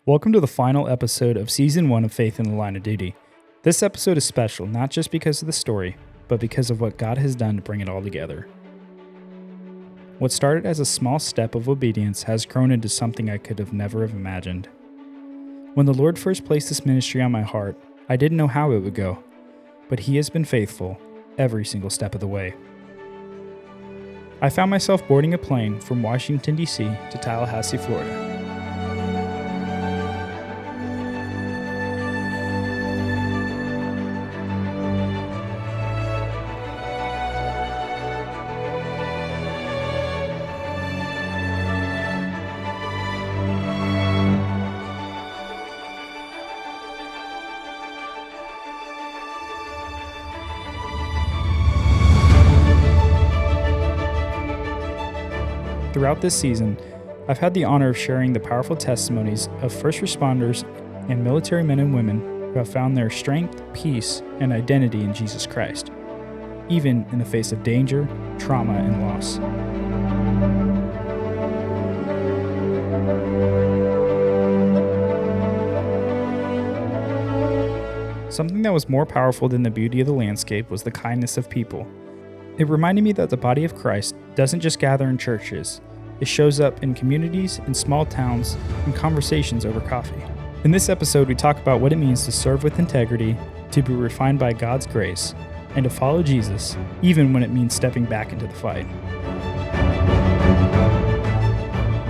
Welcome to the final episode of Season 1 of Faith in the Line of Duty. This episode is special not just because of the story, but because of what God has done to bring it all together. What started as a small step of obedience has grown into something I could have never have imagined. When the Lord first placed this ministry on my heart, I didn't know how it would go, but He has been faithful every single step of the way. I found myself boarding a plane from Washington, D.C. to Tallahassee, Florida. Throughout this season, I've had the honor of sharing the powerful testimonies of first responders and military men and women who have found their strength, peace, and identity in Jesus Christ, even in the face of danger, trauma, and loss. Something that was more powerful than the beauty of the landscape was the kindness of people. It reminded me that the body of Christ doesn't just gather in churches. It shows up in communities, in small towns, in conversations over coffee. In this episode, we talk about what it means to serve with integrity, to be refined by God's grace, and to follow Jesus, even when it means stepping back into the fight.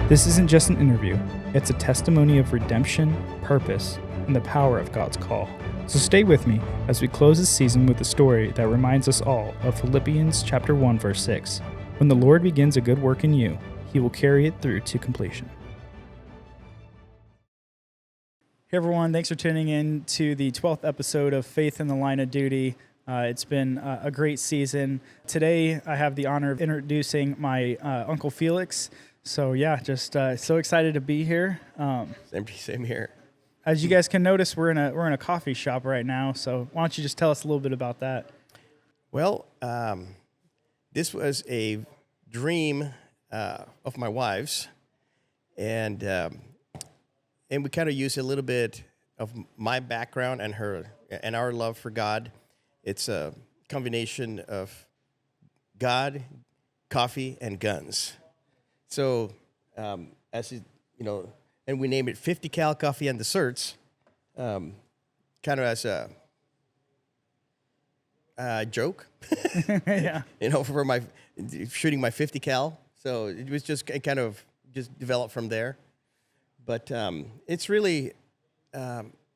This isn't just an interview. It's a testimony of redemption, purpose, and the power of God's call. So stay with me as we close this season with a story that reminds us all of Philippians chapter 1, verse 6. When the Lord begins a good work in you, He will carry it through to completion. Hey everyone, thanks for tuning in to the 12th episode of Faith in the Line of Duty. It's been a great season. Today I have the honor of introducing my Uncle Felix. So yeah, just so excited to be here. Same here. As you guys can notice, we're in a coffee shop right now. So why don't you just tell us a little bit about that? Well, this was a dream of my wife's, and we kind of use a little bit of my background and our love for God. It's a combination of God, coffee, and guns. So, and we name it 50 cal coffee and desserts, kind of as a joke, Yeah. For my shooting my 50 cal. So it was just kind of just developed from there. But it's really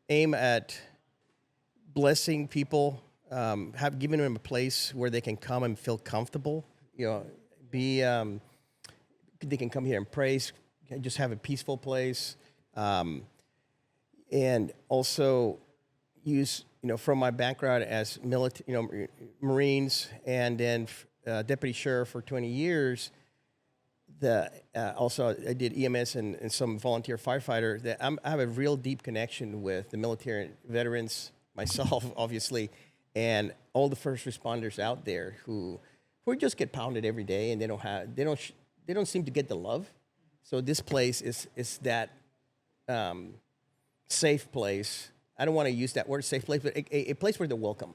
aim at blessing people, have given them a place where they can come and feel comfortable. They can come here and praise, just have a peaceful place, and also use from my background as military, Marines, and then deputy sheriff for 20 years. Also I did EMS and some volunteer firefighter. I have a real deep connection with the military veterans, myself obviously, and all the first responders out there who just get pounded every day, and they don't seem to get the love. So this place is that safe place. I don't want to use that word safe place, but a place where they're welcome,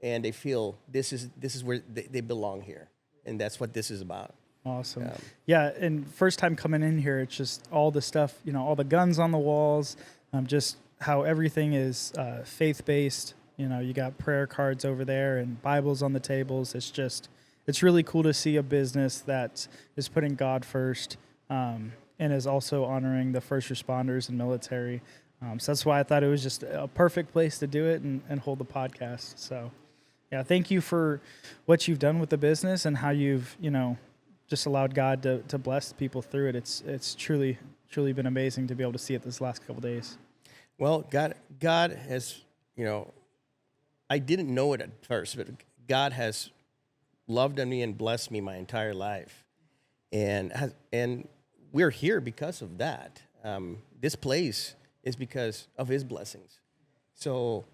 and they feel this is where they belong here, and that's what this is about. Awesome. Yeah, and first time coming in here, it's just all the stuff, all the guns on the walls, just how everything is faith-based. You got prayer cards over there and Bibles on the tables. It's really cool to see a business that is putting God first, and is also honoring the first responders and military. So that's why I thought it was just a perfect place to do it and hold the podcast. So, yeah, thank you for what you've done with the business and how you've, just allowed God to bless people through it. It's truly been amazing to be able to see it this last couple days. Well, God has, I didn't know it at first, but God has loved on me and blessed me my entire life, and we're here because of that. This place is because of His blessings. So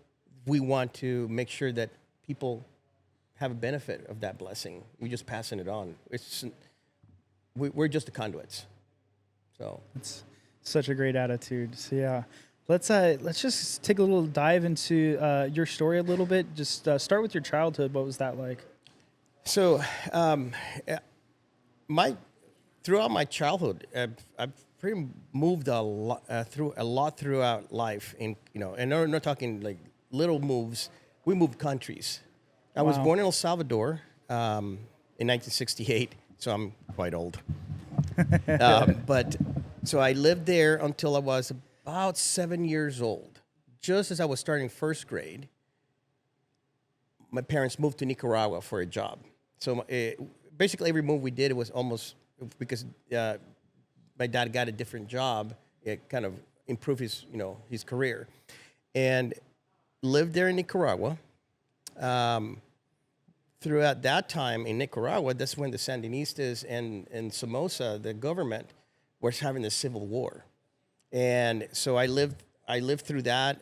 we want to make sure that people have a benefit of that blessing. We're just passing it on. We're just the conduits. So Such a great attitude. So yeah, let's just take a little dive into your story a little bit. Just start with your childhood. What was that like? So, uh, my throughout my childhood, I've pretty moved a lot throughout life. And we're not talking like little moves. We moved countries. I was Wow. born in El Salvador in 1968, so I'm quite old. But so I lived there until I was about 7 years old. Just as I was starting first grade, my parents moved to Nicaragua for a job. So basically, every move we did, it was almost because my dad got a different job. It kind of improved his career, and lived there in Nicaragua. Um, Throughout that time in Nicaragua, that's when the Sandinistas and Somoza, the government, was having the civil war, and so I lived through that.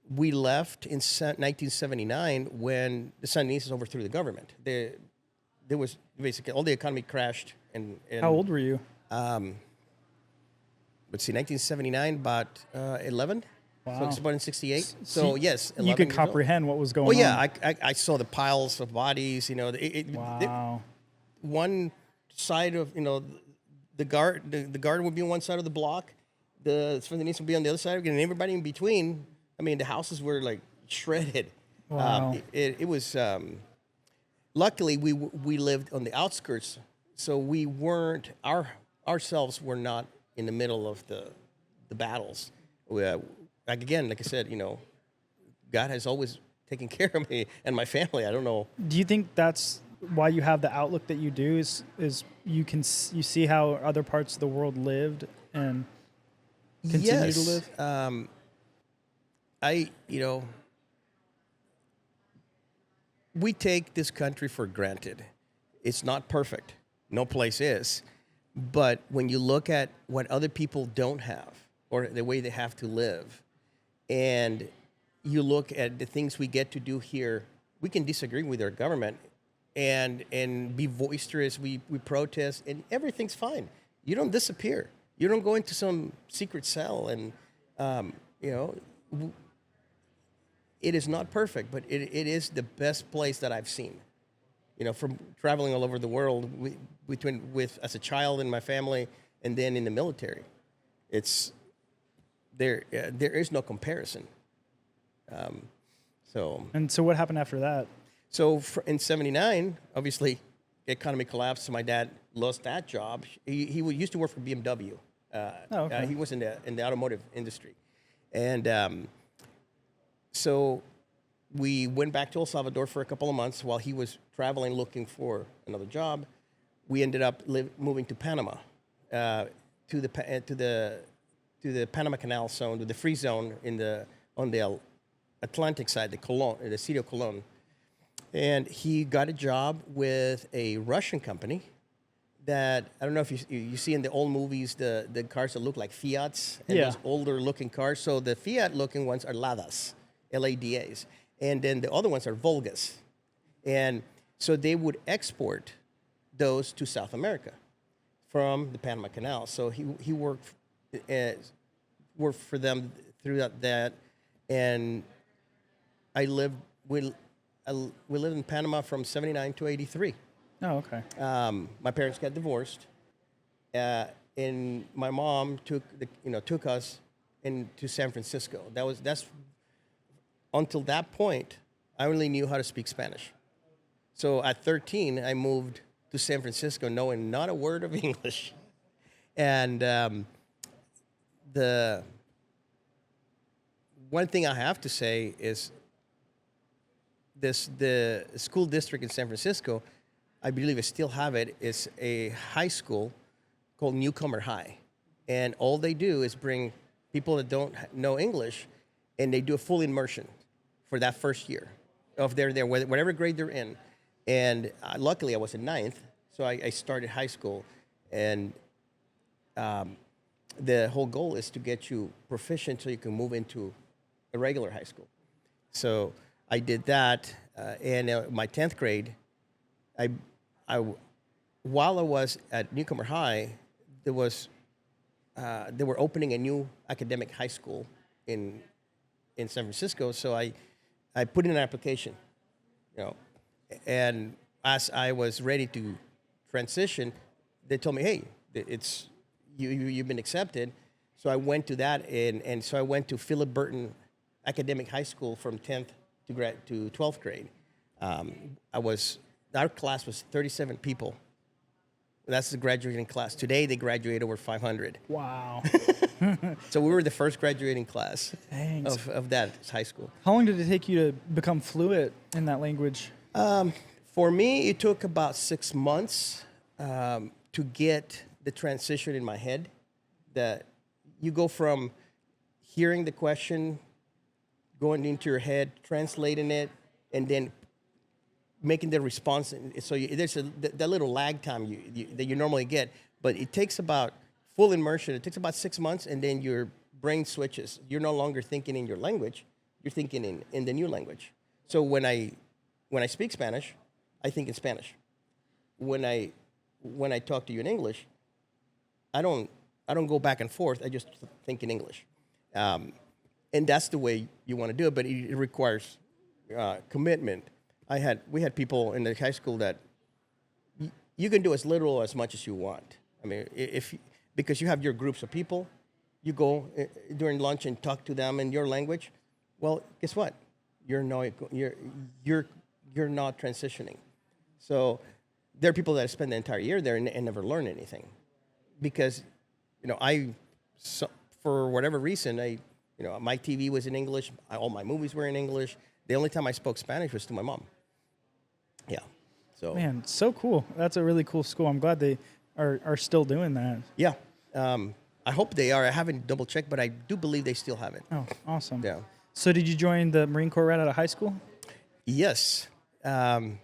We left in 1979 when the Sandinistas overthrew the government. There was basically all the economy crashed, How old were you? let's see, 1979, about 11. So Wow. it's about in 68. So So yes, you 11 could years old. comprehend what was going Oh yeah, on. I saw the piles of bodies. Wow. One side of the guard would be on one side of the block, the Sandinistas would be on the other side, and everybody in between. I mean, the houses were like shredded. Wow. It was. Luckily, we lived on the outskirts, so we weren't ourselves were not in the middle of the battles. Like I said, God has always taken care of me and my family. I don't know. Do you think that's why you have the outlook that you do? Is you see how other parts of the world lived and continue to Yes, live? I we take this country for granted. It's not perfect. No place is. But when you look at what other people don't have or the way they have to live, and you look at the things we get to do here, we can disagree with our government and be boisterous. We protest, and everything's fine. You don't disappear. You don't go into some secret cell, and um, you know, it is not perfect, but it is the best place that I've seen. From traveling all over the world, with as a child in my family, and then in the military, it's there. There is no comparison. Um, so, And so what happened after that? in '79, obviously, the economy collapsed. So my dad lost that job. He used to work for BMW. Oh, okay. He was in the automotive industry, and so we went back to El Salvador for a couple of months while he was traveling looking for another job. We ended up moving to Panama, to the Panama Canal zone, to the free zone on the Atlantic side, the city of Colon. And he got a job with a Russian company that, I don't know if you see in the old movies, the cars that look like Fiats, and Yeah. those older looking cars. So the Fiat looking ones are Ladas, LADAs. And then the other ones are Volgas. And so they would export those to South America from the Panama Canal. So he worked for them throughout that. And I lived we lived in Panama from '79 to '83. Oh, okay. My parents got divorced, and my mom took us into San Francisco. That's until that point, I only knew how to speak Spanish. So at 13, I moved to San Francisco knowing not a word of English. And the one thing I have to say is the school district in San Francisco, I believe I still have it, is a high school called Newcomer High. And all they do is bring people that don't know English, and they do a full immersion for that first year of they're there, whatever grade they're in. And luckily, I was in ninth, so I started high school. And the whole goal is to get you proficient so you can move into a regular high school. So I did that, and my 10th grade, I while I was at Newcomer High, there was they were opening a new academic high school in San Francisco. So I put in an application, you know, and as I was ready to transition, they told me, "Hey, you've been accepted." So I went to that, and so I went to Philip Burton Academic High School from 10th to 12th grade. Our class was 37 people. That's the graduating class. Today they graduate over 500. Wow. So we were the first graduating class Thanks. of that high school. How long did it take you to become fluent in that language? For me, it took about 6 months to get the transition in my head. That you go from hearing the question, going into your head, translating it, and then making the response. So there's that little lag time that you normally get, but it takes about full immersion. It takes about 6 months, and then your brain switches. You're no longer thinking in your language; you're thinking in the new language. So when I speak Spanish, I think in Spanish. When I talk to you in English, I don't go back and forth. I just think in English, and that's the way you want to do it. But it requires commitment. We had people in the high school that you can do as little or as much as you want. I mean, because you have your groups of people, you go during lunch and talk to them in your language. Well, guess what? You're not transitioning. So there are people that spend the entire year there and never learn anything, because for whatever reason my TV was in English, all my movies were in English. The only time I spoke Spanish was to my mom. Yeah. So Man, so cool. That's a really cool school. I'm glad they are still doing that. yeah. I hope they are. I haven't double checked, but I do believe they still have it. Oh, awesome. Yeah. So did you join the Marine Corps right out of high school? Yes. During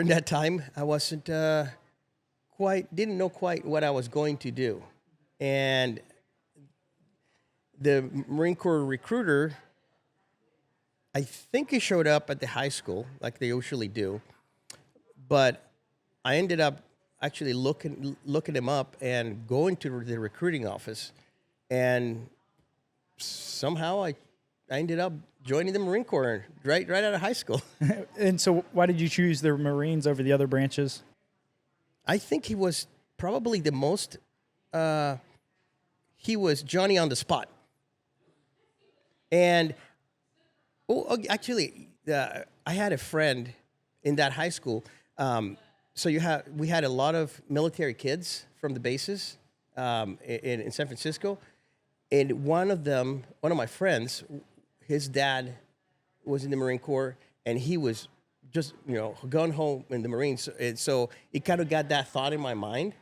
that time, I wasn't didn't know quite what I was going to do. And the Marine Corps recruiter, I think he showed up at the high school like they usually do, but I ended up actually looking him up and going to the recruiting office, and somehow I ended up joining the Marine Corps right out of high school. And so why did you choose the Marines over the other branches? I think he was probably the most. He was Johnny on the spot, and. Oh, actually, I had a friend in that high school. So we had a lot of military kids from the bases in San Francisco, and one of my friends, his dad was in the Marine Corps, and he was just gun ho in the Marines. And so it kind of got that thought in my mind.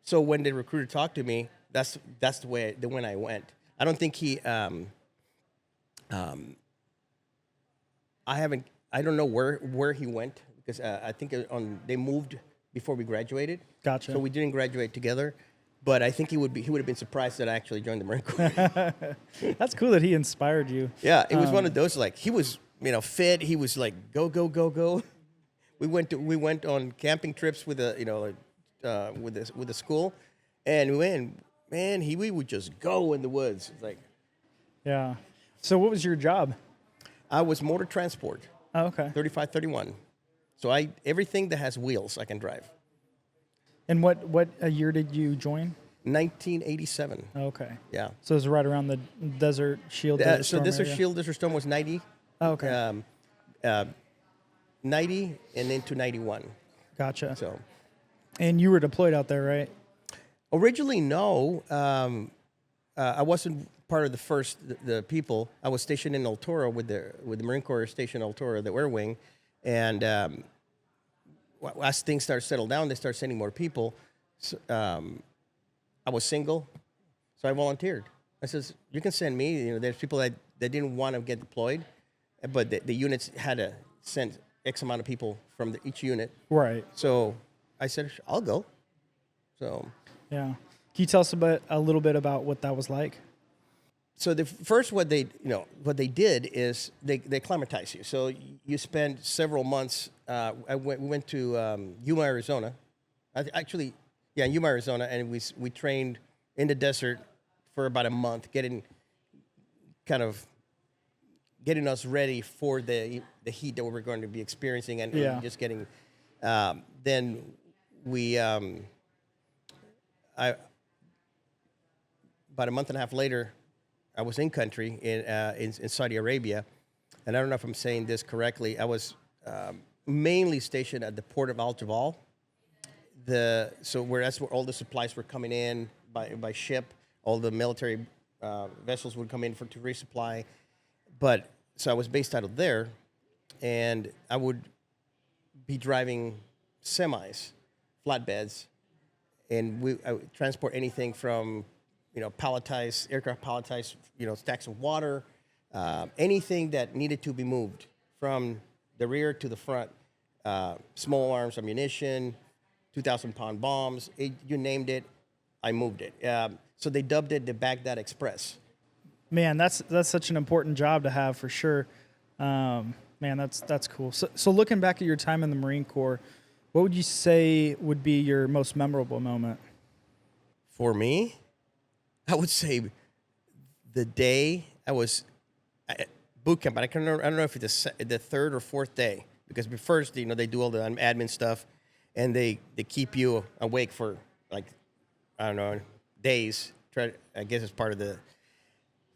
So when the recruiter talked to me, that's the way when I went. I don't think he. I don't know where he went, because I think they moved before we graduated. Gotcha. So we didn't graduate together, but I think he would have been surprised that I actually joined the Marine Corps. That's cool that he inspired you. Yeah, it was one of those, like, he was fit. He was like go go go go. We went on camping trips with the school, and we would just go in the woods. It's like, Yeah. So what was your job? I was motor transport. Oh, okay. 3531. So everything that has wheels, I can drive. And what year did you join? 1987. Okay. Yeah. So it was right around the Desert Shield. Desert So Storm Desert area? Shield, Desert Storm was 90. Oh, okay. 90 and then to 91. Gotcha. So And you were deployed out there, right? originally, no. I wasn't part of the people. I was stationed in El Toro with the Marine Corps station El Toro, the Air Wing, and as things started to settle down, they started sending more people. So, I was single, so I volunteered. I says, "You can send me." There's people that didn't want to get deployed, but the units had to send X amount of people from each unit. Right. So I said, "I'll go." So. Yeah. Can you tell us a little bit about what that was like? So the first, what they did is they acclimatize you. So you spend several months. We went to Yuma, Arizona. Yuma, Arizona, and we trained in the desert for about a month, getting us ready for the heat that we were going to be experiencing, and just getting. Then we, I about a month and a half later, I was in country in Saudi Arabia, and I don't know if I'm saying this correctly. I was mainly stationed at the port of Al Jabal. That's where all the supplies were coming in by ship. All the military vessels would come in to resupply. But so I was based out of there, and I would be driving semis, flatbeds, and I would transport anything from aircraft palletized, stacks of water, anything that needed to be moved from the rear to the front, small arms ammunition, 2,000-pound bombs, you named it, I moved it. So they dubbed it the Baghdad Express. Man, that's such an important job to have for sure. Man, that's cool. So looking back at your time in the Marine Corps, what would you say would be your most memorable moment? For me, I would say the day I was at boot camp, but I don't know if it's the third or fourth day, because first, they do all the admin stuff, and they keep you awake for like, I don't know, days. I guess it's part of the.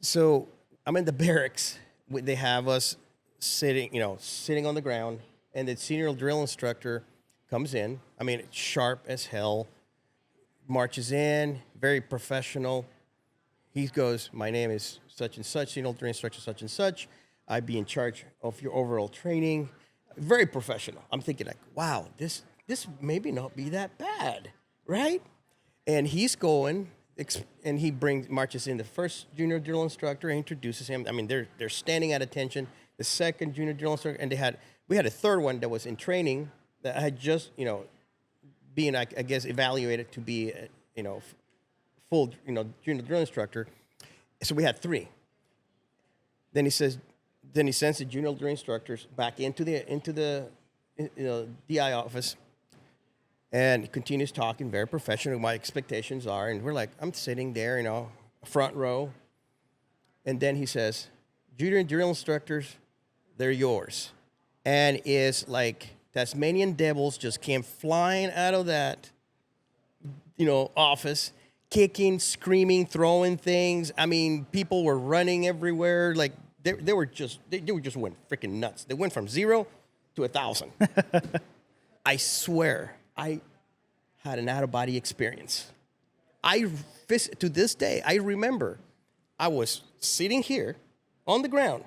So I'm in the barracks. They have us sitting on the ground, and the senior drill instructor comes in. I mean, sharp as hell, marches in, very professional. He goes, "My name is such and such, senior drill instructor such and such. I'd be in charge of your overall training." Very professional. I'm thinking like, wow, this maybe not be that bad, right? And he's going, and he marches in the first junior drill instructor, introduces him. I mean, they're standing at attention. The second junior drill instructor, and we had a third one that was in training that had just, being, I guess, evaluated to be, full, junior drill instructor. So we had three. Then he sends the junior drill instructors back into the DI office, and he continues talking, very professional. My expectations are, and we're like, I'm sitting there, front row, and then he says, "Junior drill instructors, they're yours," and it's like Tasmanian devils just came flying out of that, office, kicking, screaming, throwing things. I mean, people were running everywhere. Like they were just went freaking nuts. They went from 0 to 1,000. I swear, I had an out-of-body experience. To this day, I remember I was sitting here on the ground,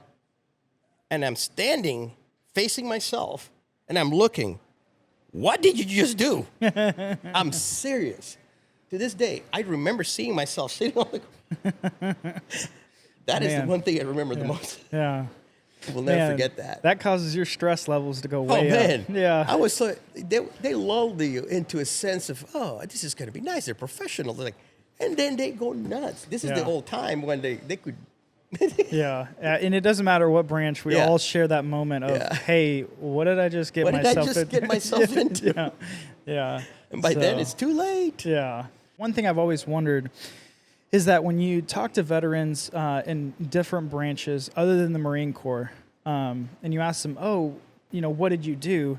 and I'm standing facing myself, and I'm looking. What did you just do? I'm serious. To this day, I remember seeing myself sitting on the ground. That is the one thing I remember the most. Yeah. We'll never forget that. That causes your stress levels to go way up. Yeah. I was they lulled you into a sense of, oh, this is going to be nice. They're professional. They're like, and then they go nuts. This is the old time when they could. Yeah. And it doesn't matter what branch. We all share that moment of, hey, what did I just get myself into? Yeah. And by then it's too late. Yeah. One thing I've always wondered is that when you talk to veterans in different branches other than the Marine Corps, and you ask them, oh, what did you do?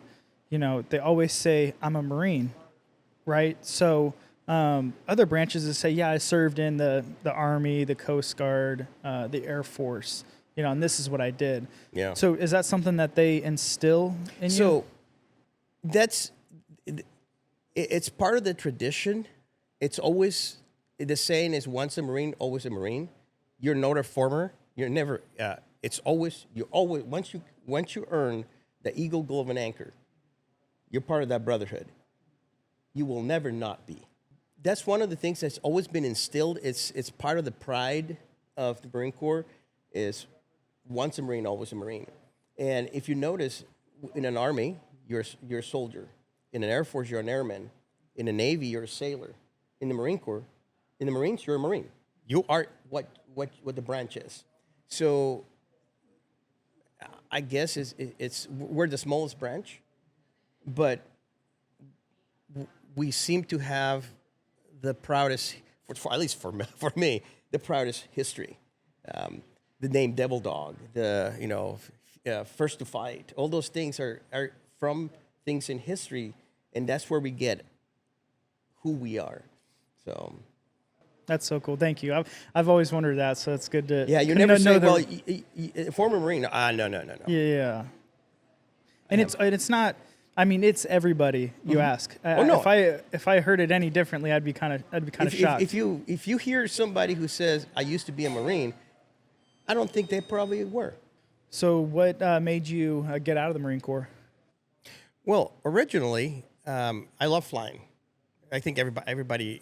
They always say, I'm a Marine, right? So other branches that say, yeah, I served in the Army, the Coast Guard, the Air Force, and this is what I did. Yeah. So is that something that they instill in you? So it's part of the tradition. It's always, the saying is, once a Marine, always a Marine. You're not a former. You're never. Once you earn the Eagle Golden Anchor, you're part of that brotherhood. You will never not be. That's one of the things that's always been instilled. It's part of the pride of the Marine Corps is once a Marine, always a Marine. And if you notice, in an Army, you're a soldier. In an Air Force, you're an airman. In the Navy, you're a sailor. In the Marine Corps, in the Marines, you're a Marine. You are what the branch is. So I guess we're the smallest branch, but we seem to have the proudest. at least for me, the proudest history. The name Devil Dog, first to fight, all those things are from things in history, and that's where we get who we are. So That's so cool. Thank you. I've always wondered that, so it's good to yeah, you never say, know well, former Marine. No. yeah. And it's not. I mean, it's everybody you ask. No. If I heard it any differently, I'd be kind of shocked. If you hear somebody who says I used to be a Marine, I don't think they probably were. So what made you get out of the Marine Corps? Well, originally, I love flying. I think everybody,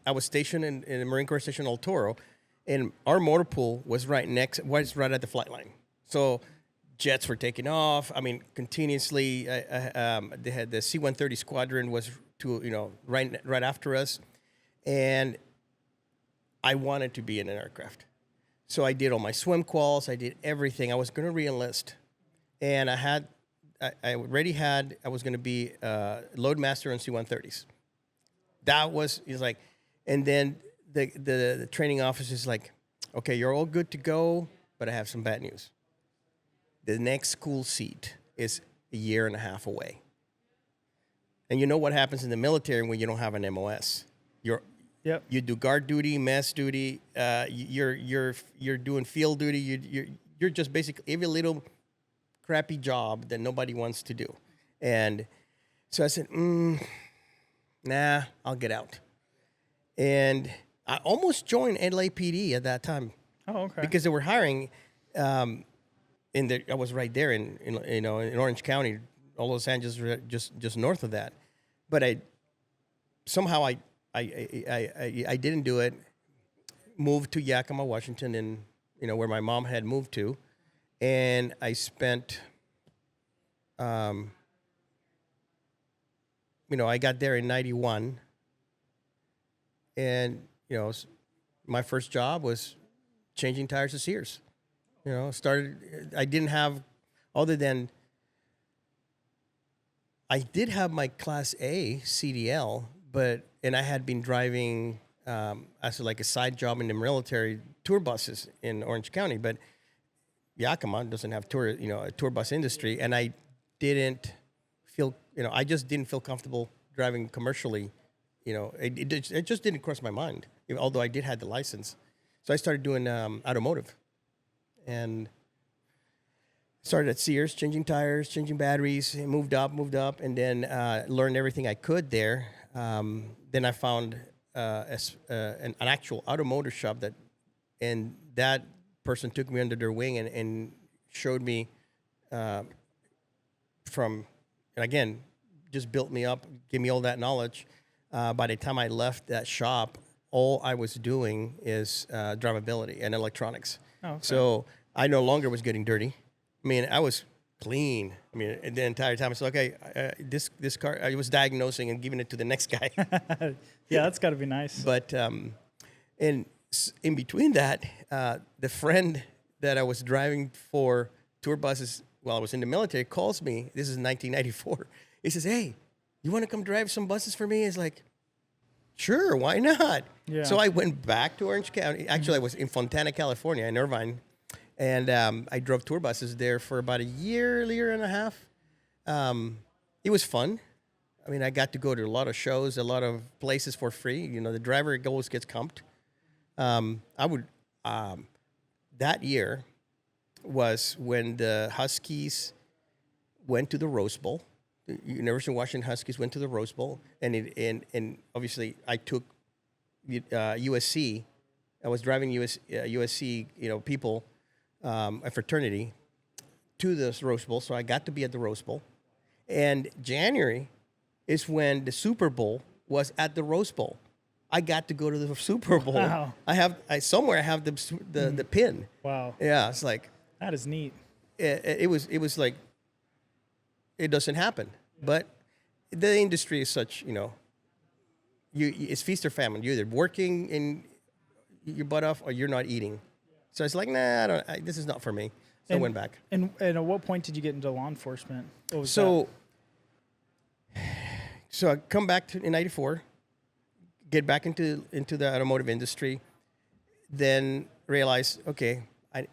I was stationed in the Marine Corps Station El Toro, and our motor pool was right at the flight line. So jets were taking off. I mean, continuously. They had the C-130 squadron was right after us, and I wanted to be in an aircraft. So I did all my swim quals. I did everything. I was going to re-enlist, and I was going to be load master on C-130s. And then the training officer is like, okay, you're all good to go, but I have some bad news. The next school seat is a year and a half away. And you know what happens in the military when you don't have an MOS? You do guard duty, mess duty. You're doing field duty. You're just basically every little crappy job that nobody wants to do. And so I said, nah, I'll get out. And I almost joined LAPD at that time. Oh, okay. Because they were hiring. I was right there in Orange County, all Los Angeles, just north of that. But I didn't do it. Moved to Yakima, Washington, and where my mom had moved to, and I spent. I got there in '91, and my first job was changing tires at Sears. I didn't have, other than I did have my Class A CDL, and I had been driving as like a side job in the military tour buses in Orange County, but Yakima doesn't have a tour bus industry, and I didn't feel, I just didn't feel comfortable driving commercially. It just didn't cross my mind, although I did have the license. So I started doing automotive, and started at Sears, changing tires, changing batteries, and moved up, and then learned everything I could there. Then I found an actual automotive shop and that person took me under their wing and showed me and again, just built me up, gave me all that knowledge. By the time I left that shop, all I was doing is drivability and electronics. Oh, okay. So I no longer was getting dirty. I mean, I was clean. I mean, the entire time I said, okay, this car, I was diagnosing and giving it to the next guy. Yeah, that's got to be nice. But in between that, the friend that I was driving for tour buses while I was in the military calls me. This is 1994. He says, hey, you want to come drive some buses for me? It's like, sure, why not? Yeah. So I went back to Orange County. Actually, I was in Fontana, California, in Irvine. And I drove tour buses there for about a year and a half. It was fun. I mean, I got to go to a lot of shows, a lot of places for free. The driver always gets comped. That year was when the Huskies went to the Rose Bowl. The University of Washington Huskies went to the Rose Bowl, and obviously I took USC. I was driving USC, people, a fraternity, to this Rose Bowl, so I got to be at the Rose Bowl. And January is when the Super Bowl was at the Rose Bowl. I got to go to the Super Bowl. Wow. I have the pin. Wow. Yeah, it's like that is neat. It was like it doesn't happen, but the industry is such, it's feast or famine. You're either working in your butt off or you're not eating. So it's like, nah, this is not for me. So I went back. And at what point did you get into law enforcement? What was So I come back in '94, get back into the automotive industry. Then realize, okay, I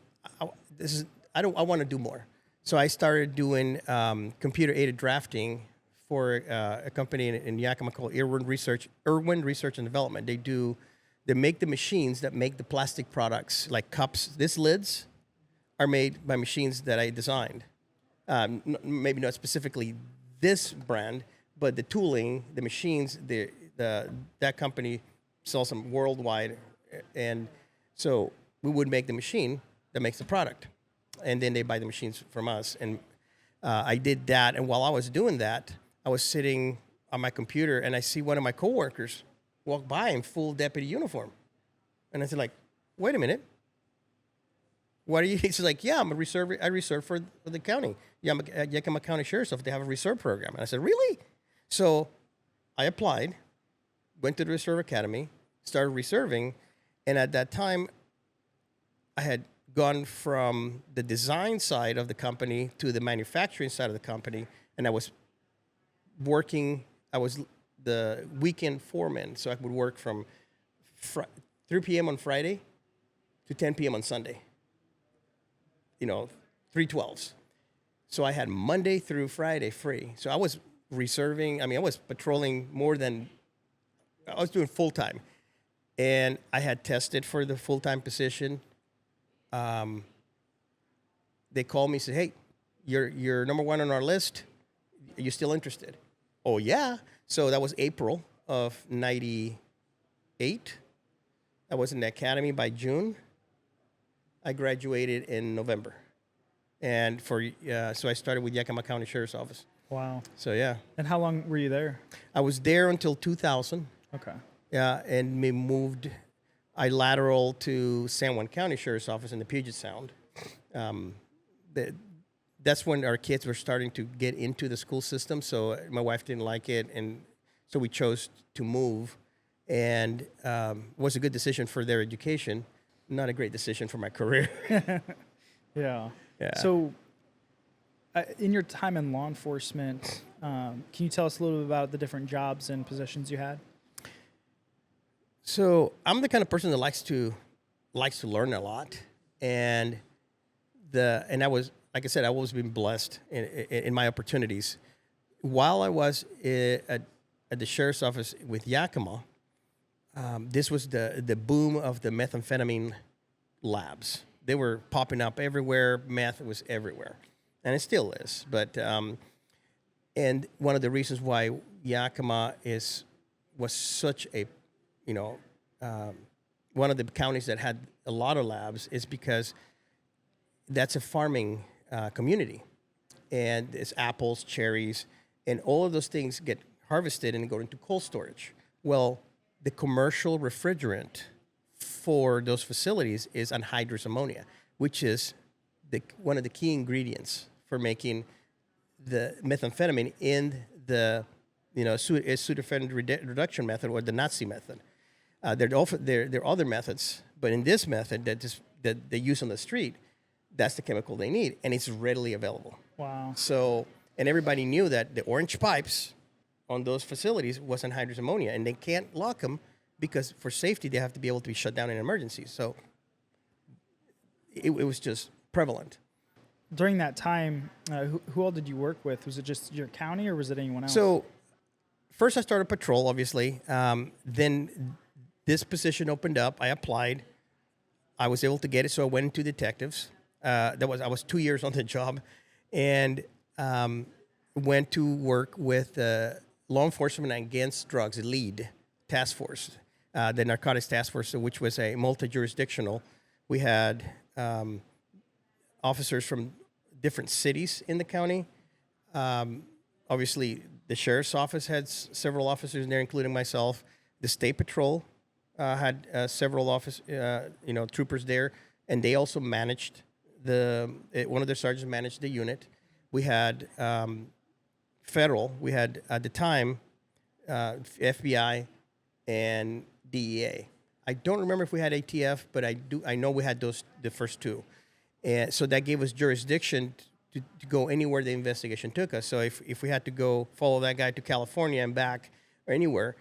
want to do more. So I started doing computer aided drafting for a company in Yakima called Irwin Research and Development. They make the machines that make the plastic products like cups. These lids are made by machines that I designed. Maybe not specifically this brand, but the tooling, the machines, that company sells them worldwide, and so we would make the machine that makes the product, and then they buy the machines from us. And I did that, and while I was doing that, I was sitting on my computer, and I see one of my coworkers walk by in full deputy uniform, and I said, like, wait a minute. What are you? He's like, yeah, I'm a reserve. I reserve for the county. Yeah, I'm at Yakima County Sheriff's Office. They have a reserve program. And I said, really? So I applied, went to the Reserve Academy, started reserving. And at that time, I had gone from the design side of the company to the manufacturing side of the company. And I was the weekend foreman. So I would work from 3 p.m. on Friday to 10 p.m. on Sunday. 3/12s. So I had Monday through Friday free. So I was reserving. I was patrolling I was doing full time. And I had tested for the full time position. They called me and said, hey, you're number one on our list. Are you still interested? Oh, yeah. So that was April of 98. I was in the academy by June. I graduated in November, and so I started with Yakima County Sheriff's Office. Wow. So yeah. And how long were you there? I was there until 2000. Okay. Yeah, and we moved. I lateral to San Juan County Sheriff's Office in the Puget Sound. That's when our kids were starting to get into the school system. So my wife didn't like it, and so we chose to move, and it was a good decision for their education. Not a great decision for my career. Yeah. Yeah. So, in your time in law enforcement, can you tell us a little bit about the different jobs and positions you had? So I'm the kind of person that likes to learn a lot, and I was, like I said, I've always been blessed in my opportunities. While I was at the sheriff's office with Yakima. This was the boom of the methamphetamine labs. They were popping up everywhere. Meth was everywhere, and it still is. But and one of the reasons why Yakima was such a, one of the counties that had a lot of labs is because that's a farming community, and it's apples, cherries, and all of those things get harvested and go into cold storage. Well, the commercial refrigerant for those facilities is anhydrous ammonia, which is one of the key ingredients for making the methamphetamine in the pseudoephedrine reduction method, or the Nazi method. There are other methods, but in this method that they use on the street, that's the chemical they need, and it's readily available. Wow. So, and everybody knew that the orange pipes on those facilities was anhydrous ammonia, and they can't lock them because for safety they have to be able to be shut down in emergencies. So it was just prevalent. During that time, who all did you work with? Was it just your county, or was it anyone else? So first I started patrol, obviously. Then this position opened up. I applied. I was able to get it, so I went into detectives. I was 2 years on the job, and went to work with Law Enforcement Against Drugs, LEAD task force, the Narcotics Task Force, which was a multi-jurisdictional. We had officers from different cities in the county. Obviously, the sheriff's office had several officers in there, including myself. The state patrol had several troopers there, and they also managed one of their sergeants managed the unit. We had federal. We had at the time FBI and DEA. I don't remember if we had ATF, but I know we had the first two, and so that gave us jurisdiction to go anywhere the investigation took us. So if we had to go follow that guy to California and back or anywhere,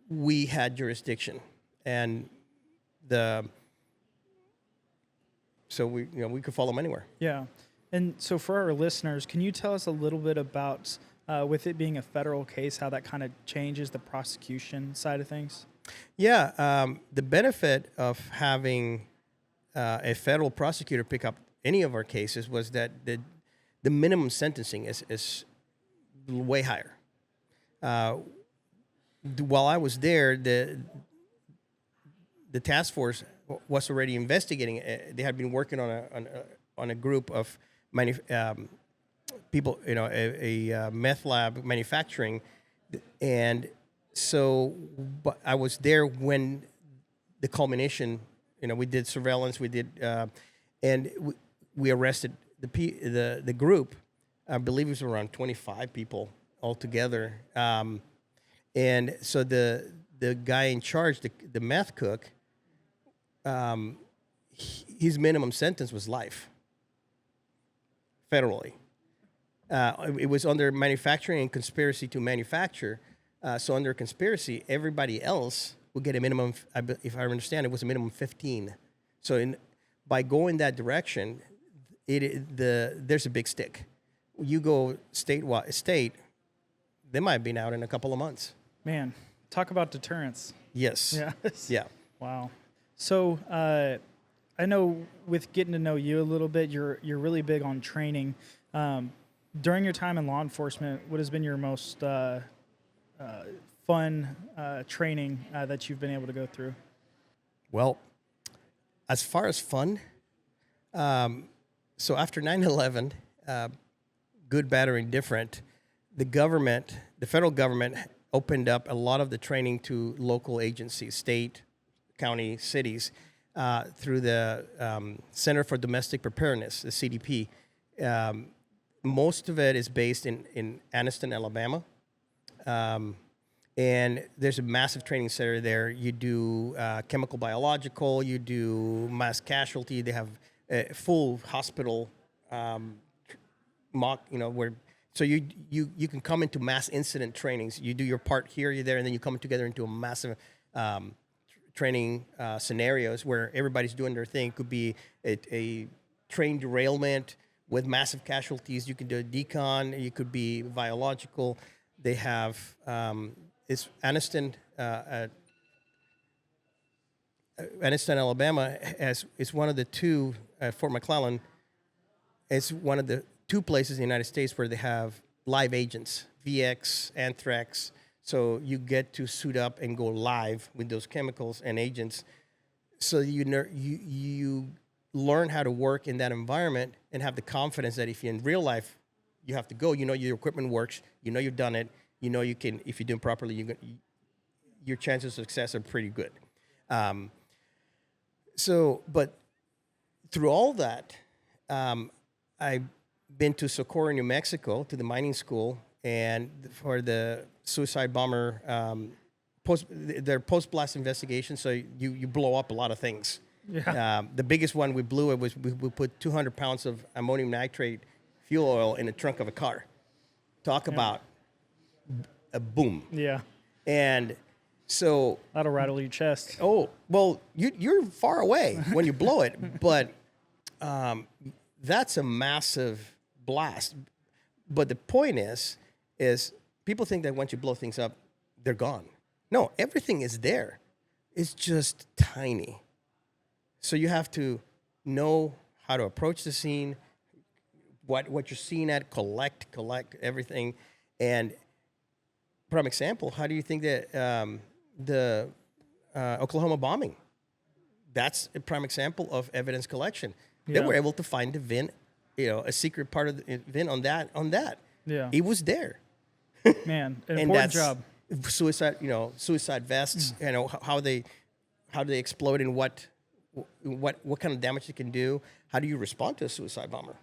we had jurisdiction, and so we could follow them anywhere. Yeah. And so for our listeners, can you tell us a little bit about, with it being a federal case, how that kind of changes the prosecution side of things? Yeah, the benefit of having a federal prosecutor pick up any of our cases was that the minimum sentencing is way higher. While I was there, the task force was already investigating. They had been working on a group of people, a meth lab manufacturing, and so but I was there when the culmination. We did surveillance. We did, and we arrested the group. I believe it was around 25 people altogether. And so the guy in charge, the meth cook, his minimum sentence was life, federally. It was under manufacturing and conspiracy to manufacture. So under conspiracy, everybody else would get a minimum, if I understand, it was a minimum 15. So by going that direction, there's a big stick. You go state, they might have been out in a couple of months. Man, talk about deterrence. Yes. Yeah. Yeah. Wow. So I know with getting to know you a little bit, you're really big on training. During your time in law enforcement, what has been your most fun training that you've been able to go through? Well, as far as fun, so after 9/11, good, bad, or indifferent, the federal government opened up a lot of the training to local agencies, state, county, cities, through the Center for Domestic Preparedness, the CDP. Most of it is based in Anniston, Alabama. And there's a massive training center there. You do chemical biological, you do mass casualty. They have a full hospital mock, where so you can come into mass incident trainings. You do your part here, you're there, and then you come together into a massive training scenarios where everybody's doing their thing. It could be a train derailment with massive casualties. You can do a decon. You could be biological. They have it's Anniston, Alabama, is one of the two. Fort McClellan is one of the two places in the United States where they have live agents, VX, anthrax. So you get to suit up and go live with those chemicals and agents. So you learn how to work in that environment and have the confidence that if you're in real life, you have to go. Your equipment works. You've done it. You can, if you do it properly, your chances of success are pretty good. But through all that, I've been to Socorro, New Mexico, to the mining school, and for the suicide bomber their post-blast investigation. So you blow up a lot of things. Yeah. The biggest one we blew was we put 200 pounds of ammonium nitrate fuel oil in the trunk of a car. Talk about a boom. Yeah. And so that'll rattle your chest. Oh, well, you're far away when you blow it, but that's a massive blast. But the point is people think that once you blow things up, they're gone. No, everything is there. It's just tiny. So you have to know how to approach the scene, what you're seeing at, collect everything. And prime example, how do you think that the Oklahoma bombing, that's a prime example of evidence collection. Yeah. They were able to find the VIN, a secret part of the VIN on that. Yeah. It was there. Man, an important job. Suicide vests, how they explode and what kind of damage it can do. How do you respond to a suicide bomber?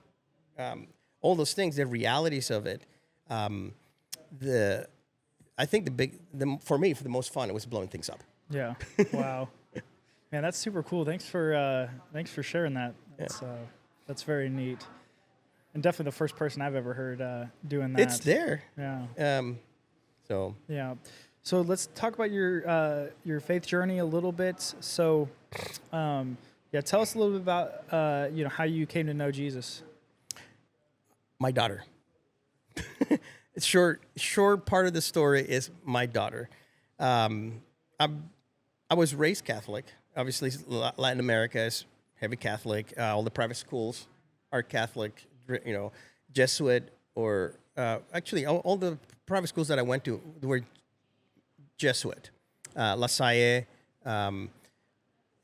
All those things, the realities of it. I think for me, for the most fun, it was blowing things up. Yeah. Wow. Man, that's super cool. Thanks for sharing that. That's very neat. And definitely the first person I've ever heard doing that. It's there. Yeah. So. Yeah. So let's talk about your faith journey a little bit. So, yeah, tell us a little bit about how you came to know Jesus. My daughter. Short part of the story is my daughter. Um, I was raised Catholic. Obviously, Latin America is heavy Catholic. All the private schools are Catholic. Jesuit or actually all the private schools that I went to were Jesuit. La Salle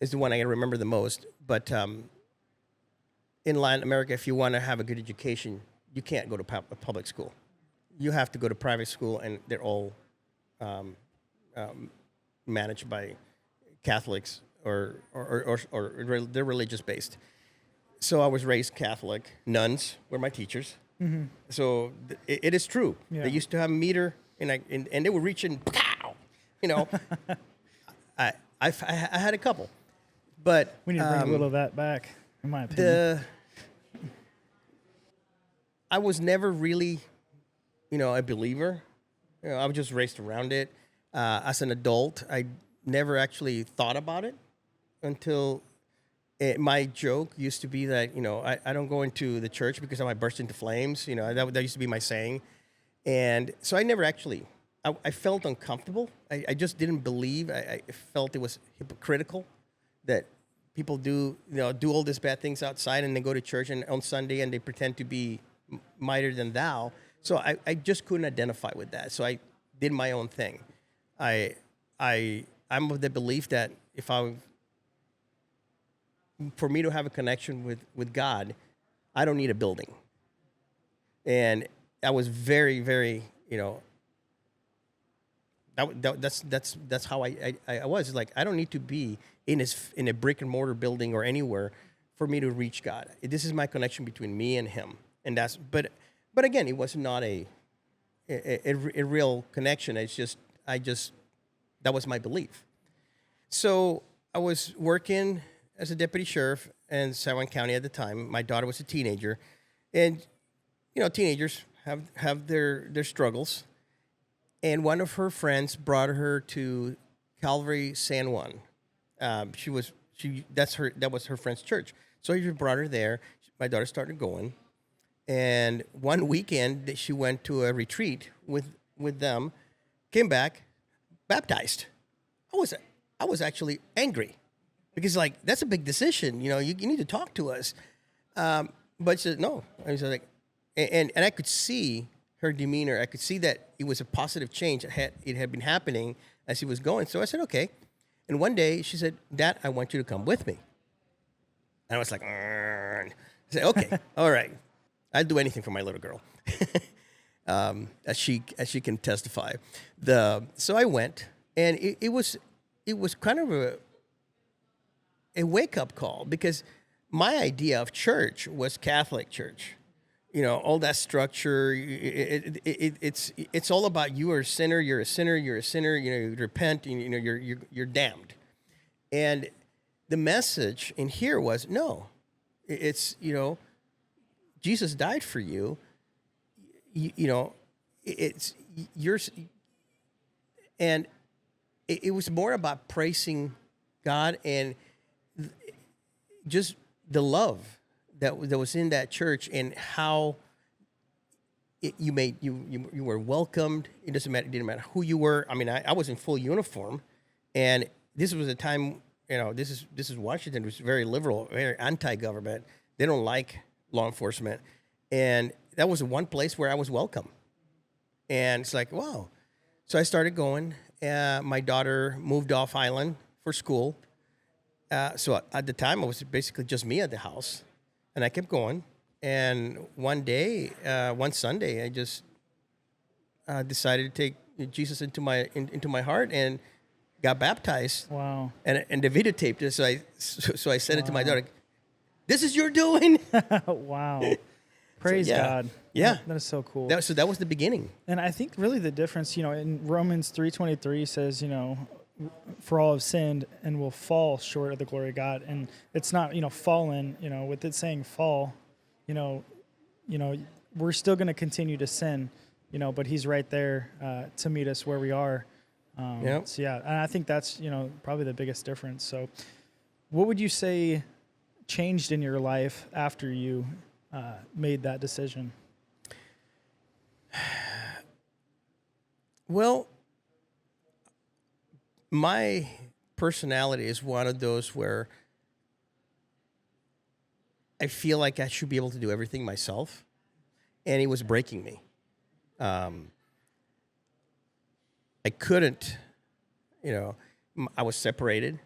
is the one I remember the most. But in Latin America, if you want to have a good education, you can't go to a public school. You have to go to private school, and they're all managed by Catholics or they're religious based. So I was raised Catholic. Nuns were my teachers. So it is true. Yeah. They used to have a meter, and they were reaching, pow, I had a couple, but We need to bring a little of that back, in my opinion. I was never really, a believer. I was just raised around it. As an adult, I never actually thought about it until my joke used to be that, I don't go into the church because I might burst into flames. That used to be my saying. And so I never actually, I felt uncomfortable. I just didn't believe. I felt it was hypocritical that people do all these bad things outside and they go to church and on Sunday and they pretend to be mightier than thou. So I just couldn't identify with that. So I did my own thing. I'm of the belief that for me to have a connection with God, I don't need a building. And I was very, very, that's how I was. Like, I don't need to be in a brick and mortar building or anywhere for me to reach God. This is my connection between me and Him. And but again, it was not a real connection. It's just, that was my belief. So I was working as a deputy sheriff in San Juan County at the time. My daughter was a teenager, and teenagers have their struggles. And one of her friends brought her to Calvary San Juan. That was her friend's church. So he brought her there. My daughter started going, and one weekend she went to a retreat with them, came back, baptized. I was actually angry because, like, that's a big decision. You need to talk to us. But she said no. I was like, and I could see her demeanor. I could see that it was a positive change. It had been happening as he was going. So I said, okay. And one day she said, Dad, I want you to come with me. And I was like, I said, okay, all right. I'd do anything for my little girl, as she can testify. So I went, and it was kind of a wake up call, because my idea of church was Catholic church. All that structure. It's all about you are a sinner. You're a sinner. You're a sinner. You repent. And, you're damned. And the message in here was no. It's Jesus died for you. It's yours. And it was more about praising God and just the love that was in that church, and how you were welcomed. It didn't matter who you were. I mean, I was in full uniform, and this was a time, this is Washington, was very liberal, very anti-government. They don't like law enforcement, and that was one place where I was welcome. And it's like, wow. So I started going. My daughter moved off island for school. So at the time, it was basically just me at the house. And I kept going. And one Sunday, I just decided to take Jesus into my heart and got baptized. Wow. And the videotaped it. So I said it to my daughter, this is your doing. Wow. Praise God. Yeah. That is so cool. So that was the beginning. And I think really the difference, in Romans 3:23 says, for all have sinned and will fall short of the glory of God. And it's not, fallen, with it saying fall, we're still going to continue to sin, but He's right there to meet us where we are. Yeah. So yeah, and I think that's, probably the biggest difference. So what would you say changed in your life after you made that decision? Well, my personality is one of those where I feel like I should be able to do everything myself, and it was breaking me. Um, I couldn't, I was separated.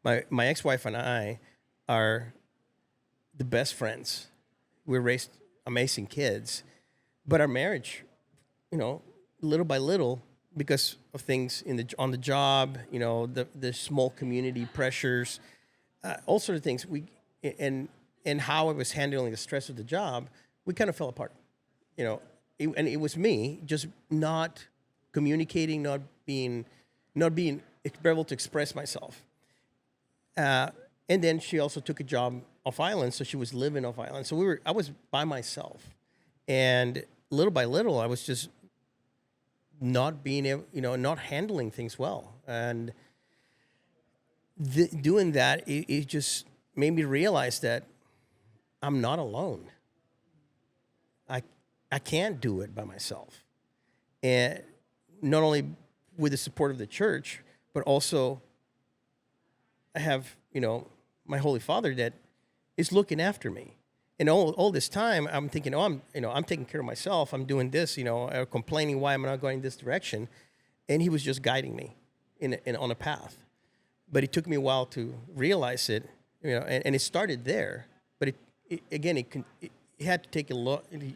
My ex-wife and I are the best friends. We raised amazing kids, but our marriage, little by little, because of things on the job, the small community pressures, all sort of things. And and how I was handling the stress of the job, we kind of fell apart. And it was me just not communicating, not being able to express myself. And then she also took a job off island, so she was living off island. So I was by myself, and little by little, I was just not being able, not handling things well, and doing that, it just made me realize that I'm not alone. I I can't do it by myself, and not only with the support of the church, but also I have, my Holy Father that is looking after me. And all this time, I'm thinking, I'm taking care of myself. I'm doing this, complaining why I'm not going this direction. And he was just guiding me on a path. But it took me a while to realize it, and it started there. But it had to take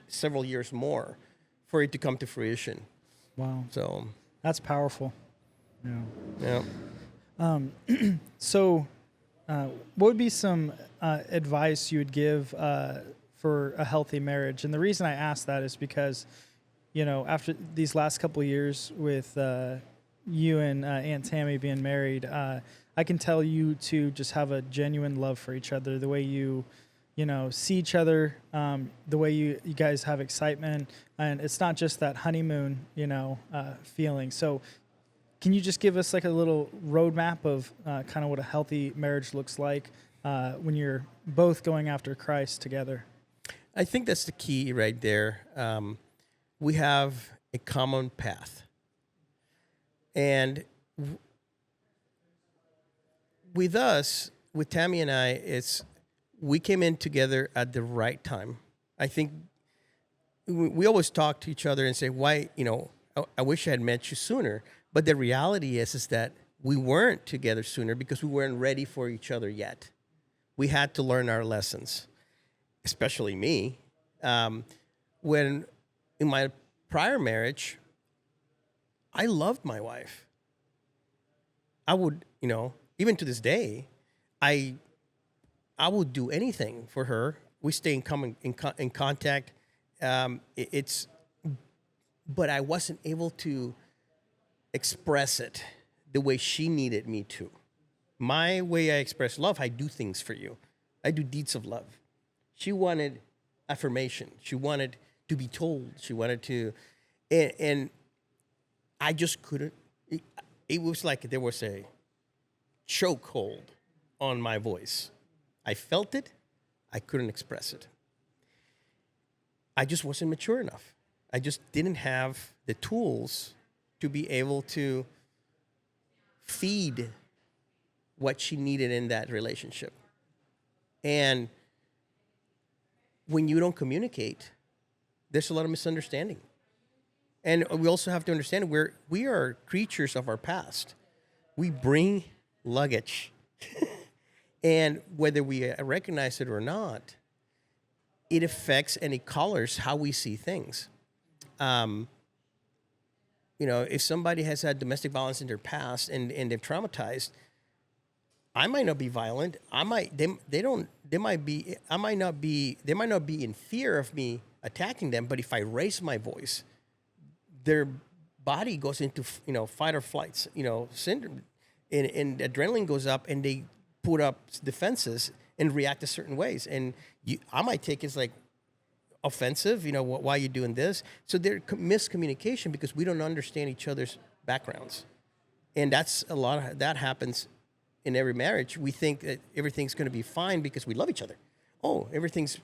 several years more for it to come to fruition. Wow. So That's powerful. Yeah. yeah. So, what would be some advice you would give for a healthy marriage? And the reason I ask that is because, after these last couple of years with you and Aunt Tammy being married, I can tell you to just have a genuine love for each other. The way you see each other, the way you guys have excitement, and it's not just that honeymoon, feeling. So, can you just give us like a little roadmap of kind of what a healthy marriage looks like when you're both going after Christ together? I think that's the key right there. We have a common path. And with us, with Tammy and I, we came in together at the right time. I think we always talk to each other and say, why, I wish I had met you sooner. But the reality is that we weren't together sooner because we weren't ready for each other yet. We had to learn our lessons, especially me. When in my prior marriage, I loved my wife. I would, even to this day, I would do anything for her. We stay in contact. But I wasn't able to express it the way she needed me to. My way I express love, I do things for you. I do deeds of love. She wanted affirmation. She wanted to be told. She wanted to, and I just couldn't. It was like there was a chokehold on my voice. I felt it. I couldn't express it. I just wasn't mature enough. I just didn't have the tools to be able to feed what she needed in that relationship. And when you don't communicate, there's a lot of misunderstanding. And we also have to understand we are creatures of our past. We bring luggage. And whether we recognize it or not, it affects and it colors how we see things. If somebody has had domestic violence in their past and they're traumatized, I might not be violent. They might not be in fear of me attacking them, but if I raise my voice, their body goes into, fight or flight, syndrome, and adrenaline goes up and they put up defenses and react a certain ways. And I might take it as like offensive, why are you doing this? So there's miscommunication because we don't understand each other's backgrounds. And that's a lot of that happens in every marriage. We think that everything's going to be fine because we love each other. Oh, everything's,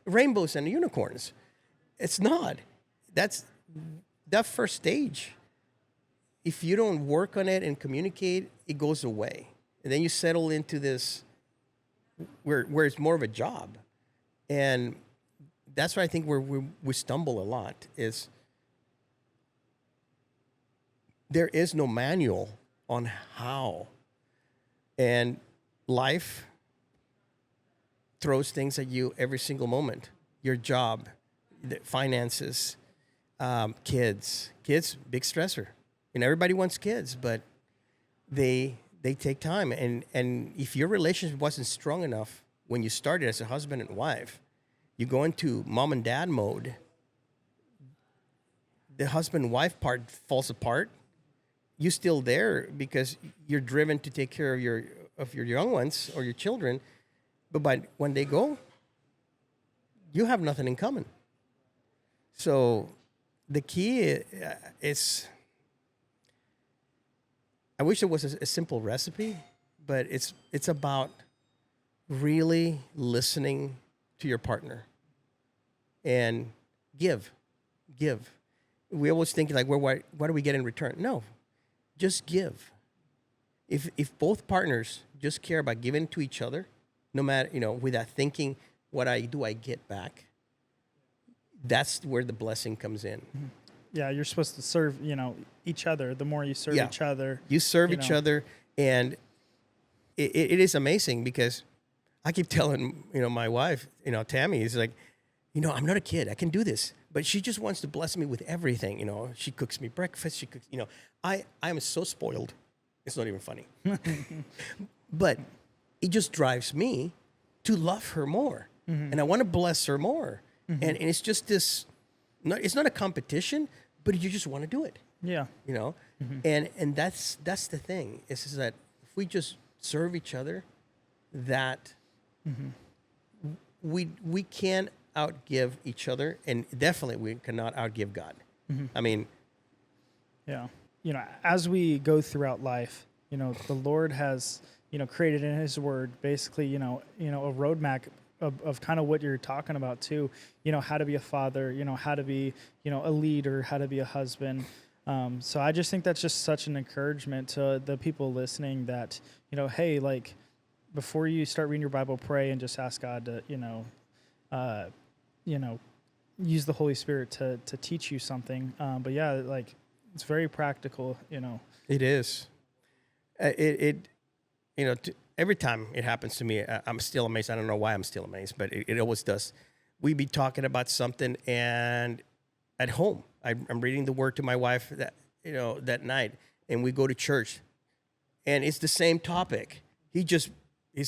rainbows and unicorns. It's not. That's that first stage. If you don't work on it and communicate, it goes away. And then you settle into this where it's more of a job. And that's why I think where we stumble a lot is there is no manual on how. And life throws things at you every single moment. Your job, the finances, kids, big stressor. And everybody wants kids, but they take time. And if your relationship wasn't strong enough when you started as a husband and wife, you go into mom and dad mode, the husband-wife part falls apart. You're still there because you're driven to take care of your young ones or your children, but when they go, you have nothing in common. So the key is, I wish there was a simple recipe, but it's about really listening to your partner and give. We always think like, well, what do we get in return? No, just give. If both partners just care about giving to each other, no matter, without thinking, what I get back, that's where the blessing comes in. Yeah, you're supposed to serve, each other. The more you serve each other. You serve each other, and it is amazing because I keep telling, my wife, Tammy, is like, I'm not a kid. I can do this. But she just wants to bless me with everything. She cooks me breakfast. She cooks, I am so spoiled. It's not even funny. But it just drives me to love her more. Mm-hmm. And I want to bless her more. Mm-hmm. And it's just this, it's not a competition, but you just want to do it. Yeah. Mm-hmm. And that's the thing. Is that if we just serve each other, that we can outgive each other, and definitely we cannot outgive God. Mm-hmm. I mean, yeah. As we go throughout life, the Lord has, created in His Word, basically, a roadmap of kind of what you're talking about too. How to be a father, how to be, a leader, how to be a husband. So I just think that's just such an encouragement to the people listening that, hey, like before you start reading your Bible, pray and just ask God to, use the Holy Spirit to teach you something. But yeah, like it's very practical, It is. Every time it happens to me, I'm still amazed. I don't know why I'm still amazed, but it always does. We be talking about something, and at home, I'm reading the Word to my wife that night, and we go to church, and it's the same topic. He's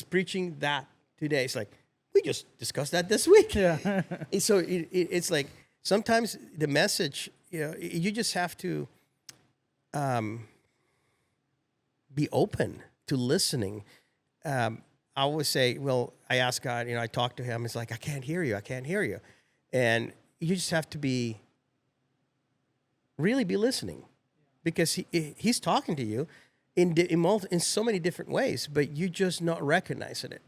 preaching that today. It's like, we just discussed that this week. Yeah. So it's like sometimes the message, you just have to be open to listening. I always say, well, I ask God, I talk to Him. It's like, I can't hear you. And you just have to really be listening, because He's talking to you in so many different ways, but you just not recognizing it.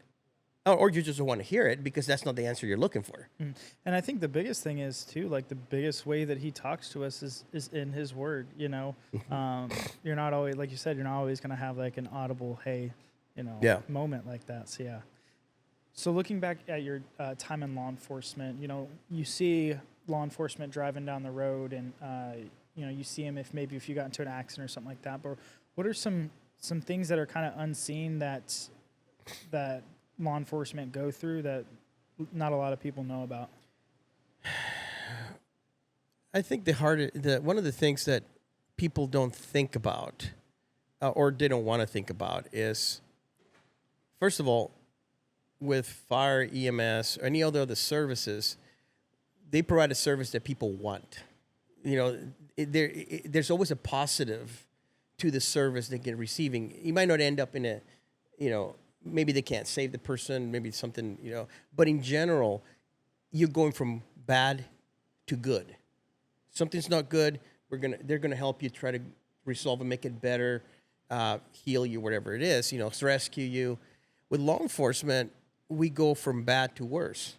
Or you just don't want to hear it because that's not the answer you're looking for. And I think the biggest thing is too, like the biggest way that He talks to us is in His Word. You're not always, like you said, you're not always going to have like an audible, hey, moment like that. So yeah. So looking back at your time in law enforcement, you see law enforcement driving down the road, and you see them if you got into an accident or something like that. But what are some things that are kind of unseen that law enforcement go through that not a lot of people know about? I think one of the things that people don't think about, or they don't want to think about, is, first of all, with fire, EMS, or any other services, they provide a service that people want. There's always a positive to the service they get receiving. You might not end up in maybe they can't save the person, maybe something, but in general, you're going from bad to good. Something's not good, they're gonna help you try to resolve and make it better, heal you, whatever it is, rescue you. With law enforcement, we go from bad to worse.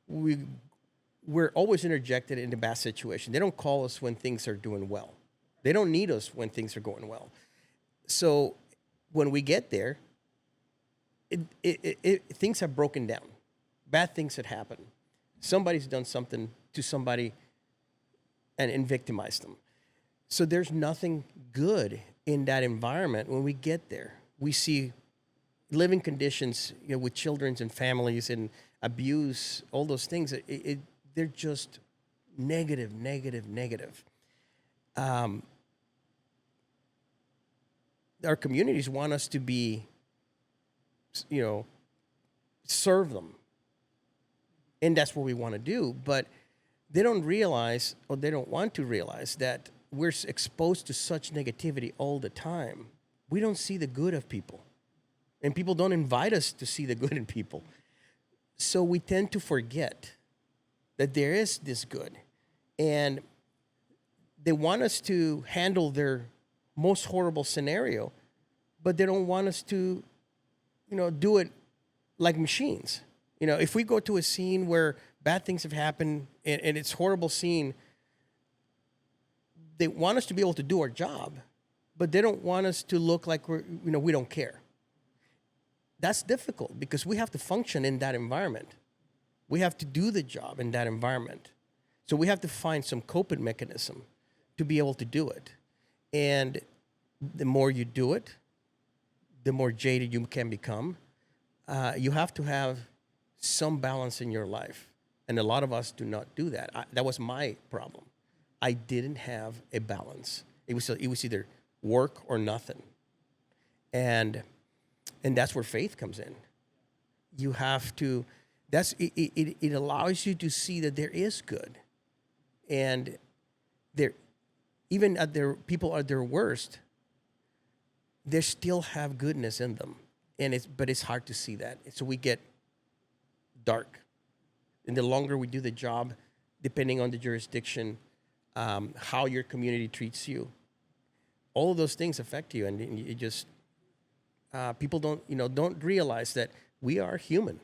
We're always interjected into bad situation. They don't call us when things are doing well. They don't need us when things are going well. So when we get there, things have broken down. Bad things had happened. Somebody's done something to somebody and victimized them. So there's nothing good in that environment when we get there. We see living conditions, with children and families and abuse, all those things. They're just negative, negative, negative. Our communities want us to be, serve them. And that's what we want to do. But they don't realize, or they don't want to realize, that we're exposed to such negativity all the time. We don't see the good of people. And people don't invite us to see the good in people. So we tend to forget that there is this good. And they want us to handle their most horrible scenario, but they don't want us to, do it like machines. If we go to a scene where bad things have happened and it's a horrible scene, they want us to be able to do our job, but they don't want us to look like we don't care. That's difficult because we have to function in that environment. We have to do the job in that environment. So we have to find some coping mechanism to be able to do it. And the more you do it, the more jaded you can become. You have to have some balance in your life. And a lot of us do not do that. That was my problem. I didn't have a balance. It was either work or nothing. And that's where faith comes in. You have to, it allows you to see that there is good. And even at people at their worst, they still have goodness in them. But it's hard to see that. So we get dark. And the longer we do the job, depending on the jurisdiction, how your community treats you, all of those things affect you. And it just, people don't realize that we are human.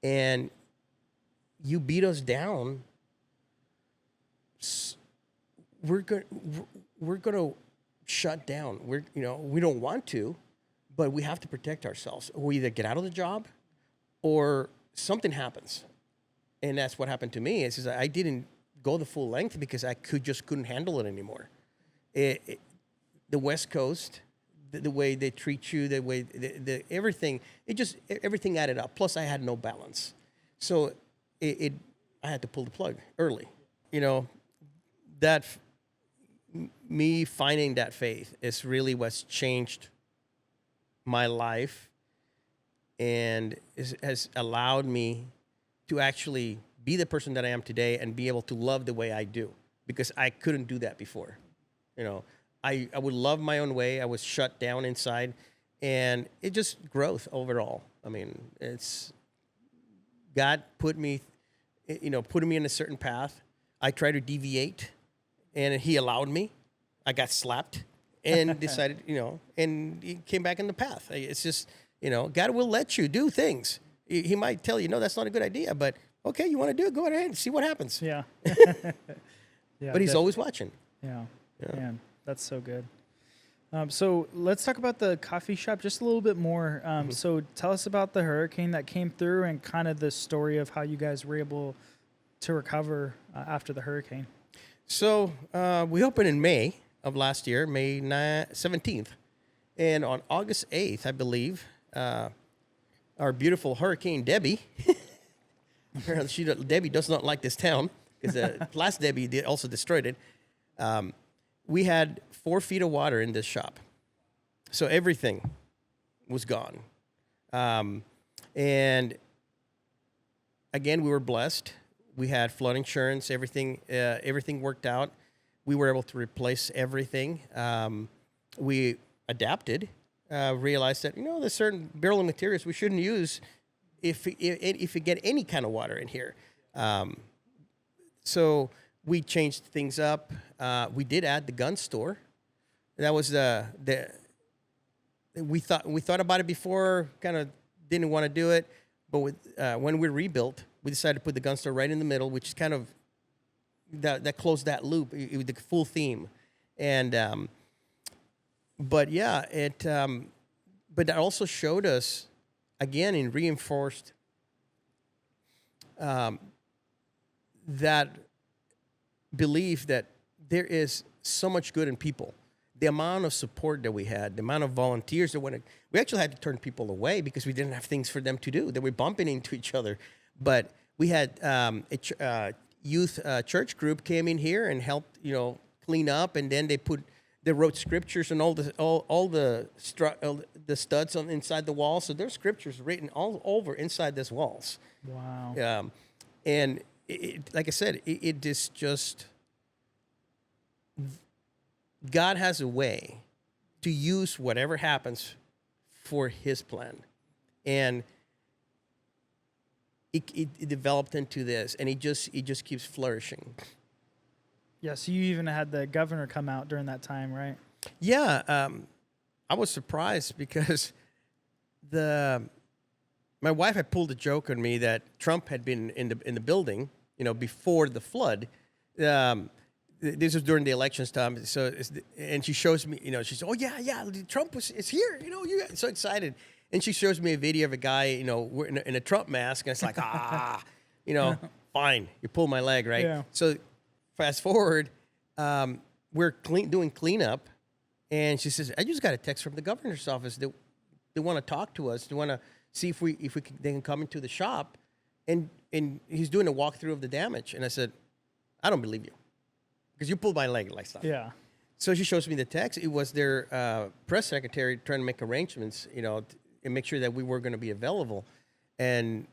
And you beat us down, we're going to shut down. We don't want to, but we have to protect ourselves. We either get out of the job or something happens. And that's what happened to me. Is I didn't go the full length because I couldn't handle it anymore. The West Coast, the way they treat you, the way everything, everything added up. Plus, I had no balance, so I had to pull the plug early. That me finding that faith is really what's changed my life, and has allowed me to actually be the person that I am today and be able to love the way I do, because I couldn't do that before. I would love my own way. I was shut down inside, and it just growth overall. I mean, it's God putting me in a certain path. I tried to deviate, and He allowed me. I got slapped and decided, and He came back in the path. It's just, God will let you do things. He might tell you, no, that's not a good idea, but okay, you want to do it, go ahead and see what happens. Yeah. But He's always watching. Yeah. Man, that's so good. So let's talk about the coffee shop just a little bit more. So tell us about the hurricane that came through and kind of the story of how you guys were able to recover after the hurricane. So we opened in May of last year, May 17th. And on August 8th, I believe, our beautiful Hurricane Debbie, Debbie does not like this town because last Debbie also destroyed it. We had 4 feet of water in this shop. So everything was gone. And again, we were blessed. We had flood insurance, everything worked out. We were able to replace everything. We adapted, realized that, there's certain building materials we shouldn't use if we get any kind of water in here. So we changed things up. We did add the gun store. That was the we thought about it before, kind of didn't want to do it, but when we rebuilt, we decided to put the gun store right in the middle, which is kind of that closed that loop, the full theme, and but yeah, but that also showed us again and reinforced that belief that there is so much good in people. The amount of support that we had, the amount of volunteers that went, we actually had to turn people away because we didn't have things for them to do. They were bumping into each other. But we had youth church group came in here and helped, clean up, and then they wrote scriptures and all the studs on inside the wall. So there's scriptures written all over inside these walls. Wow. And like I said, it is just, God has a way to use whatever happens for His plan, and it developed into this, and it just keeps flourishing. Yeah, so you even had the governor come out during that time, right? Yeah, I was surprised because my wife had pulled a joke on me that Trump had been in the building, before the flood. This was during the elections time, and she shows me, she said, "Oh yeah, Trump is here, you so excited." And she shows me a video of a guy, in a Trump mask, and it's like, fine, you pulled my leg, right? Yeah. So fast forward, we're doing cleanup, and she says, "I just got a text from the governor's office. They want to talk to us. They want to see if they can come into the shop, and he's doing a walkthrough of the damage." And I said, "I don't believe you, because you pulled my leg like stuff." Yeah. So she shows me the text. It was their press secretary trying to make arrangements, and make sure that we were going to be available. And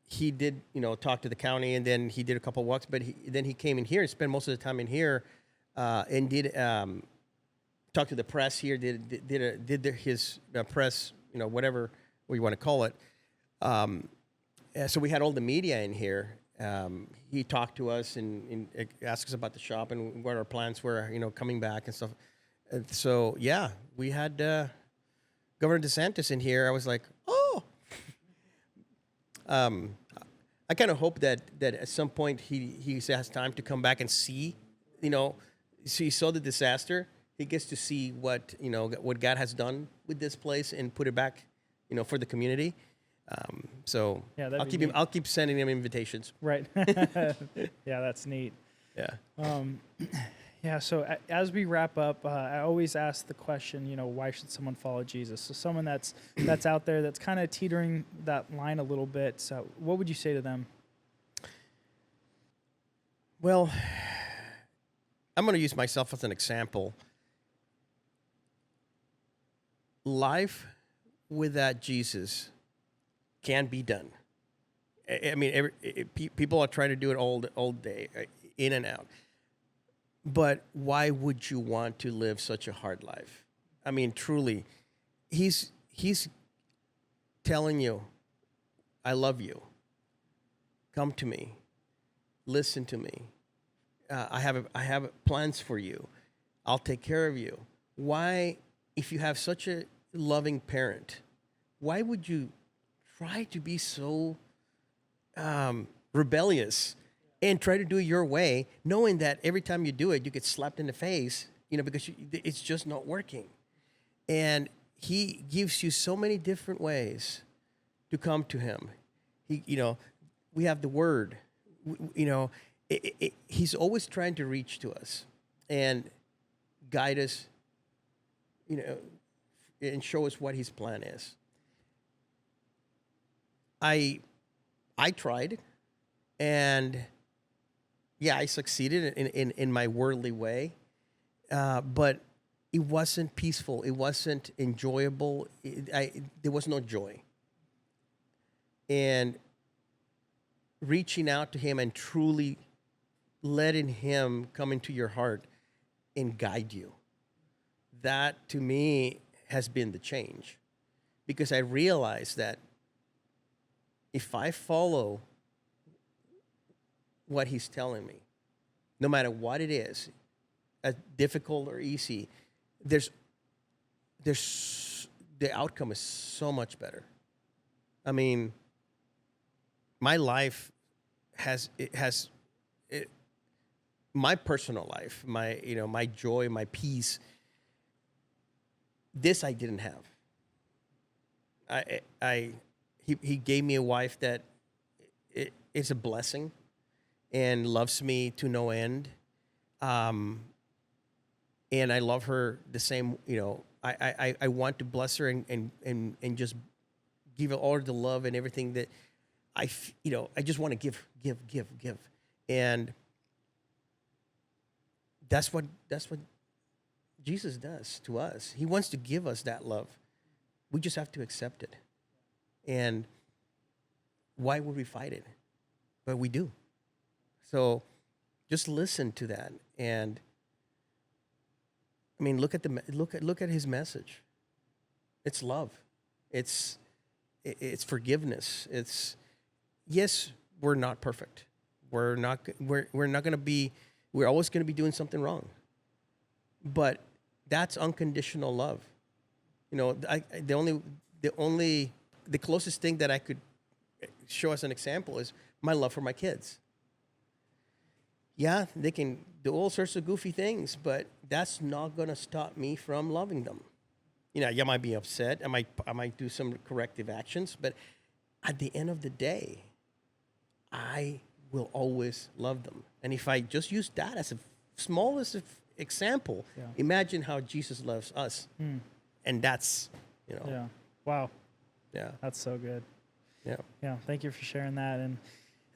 he did, talk to the county, and then he did a couple of walks. But then he came in here and spent most of the time in here, and did talk to the press here. Did his press, whatever you want to call it. So we had all the media in here. He talked to us and asked us about the shop and what our plans were, coming back and stuff. So yeah, we had Governor DeSantis in here. I was like, oh. I kind of hope that at some point he has time to come back and see, he saw the disaster. He gets to see what God has done with this place and put it back, for the community. So Yeah, I'll keep sending him invitations. Right. Yeah, that's neat. Yeah. Yeah, so as we wrap up, I always ask the question, why should someone follow Jesus? So someone that's out there that's kind of teetering that line a little bit. So what would you say to them? Well, I'm going to use myself as an example. Life without Jesus can be done. I mean, people are trying to do it all day, in and out. But why would you want to live such a hard life? I mean, truly, he's telling you, I love you. Come to me. Listen to me. I have plans for you. I'll take care of you. Why, if you have such a loving parent, why would you try to be so rebellious and try to do it your way, knowing that every time you do it, you get slapped in the face, because it's just not working. And he gives you so many different ways to come to him. We have the word, he's always trying to reach to us and guide us, and show us what his plan is. I tried, and yeah, I succeeded in my worldly way, but it wasn't peaceful. It wasn't enjoyable. There was no joy. And reaching out to him and truly letting him come into your heart and guide you, that to me has been the change, because I realized that if I follow what he's telling me, no matter what it is, as difficult or easy, there's the outcome is so much better. I mean, my life my personal life, my joy, my peace. This I didn't have. He gave me a wife that is a blessing and loves me to no end. And I love her the same, I want to bless her and just give her all the love and everything that I just want to give. And that's what Jesus does to us. He wants to give us that love. We just have to accept it. And why would we fight it? But we do. So just listen to that. And I mean, look at his message. It's love. It's forgiveness. Yes, we're not perfect. We're always going to be doing something wrong. But that's unconditional love. The closest thing that I could show as an example is my love for my kids. Yeah, they can do all sorts of goofy things, but that's not going to stop me from loving them. You might be upset. I might do some corrective actions, but at the end of the day, I will always love them. And if I just use that as a smallest example, imagine how Jesus loves us. And that's, Yeah. Wow. Yeah. That's so good. Yeah. Yeah. Thank you for sharing that. And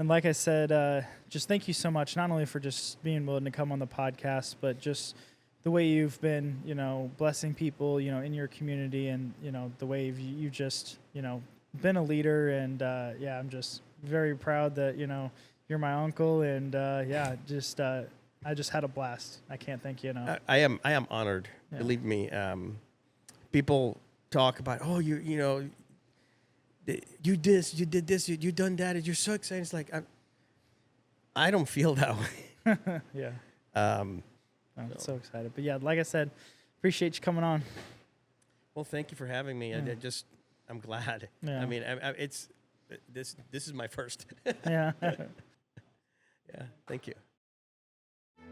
like I said, just thank you so much, not only for just being willing to come on the podcast, but just the way you've been, blessing people, in your community, and, the way you just, been a leader. And, I'm just very proud that, you're my uncle. And, I just had a blast. I can't thank you enough. I am honored. Yeah. Believe me. People talk about, you did this, you done that, you're so excited. It's like, I don't feel that way. Yeah. I'm so excited. But like I said, appreciate you coming on. Well, thank you for having me. Yeah. I'm glad. Yeah. I mean, this is my first. Yeah. Yeah. Thank you.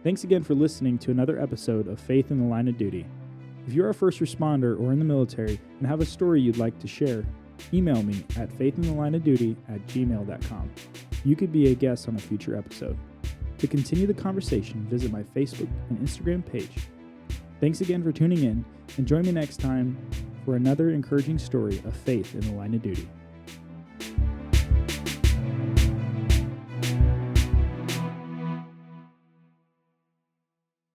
Thanks again for listening to another episode of Faith in the Line of Duty. If you're a first responder or in the military and have a story you'd like to share, email me at faithinthelineofduty@gmail.com. You could be a guest on a future episode. To continue the conversation, visit my Facebook and Instagram page. Thanks again for tuning in, and join me next time for another encouraging story of faith in the line of duty.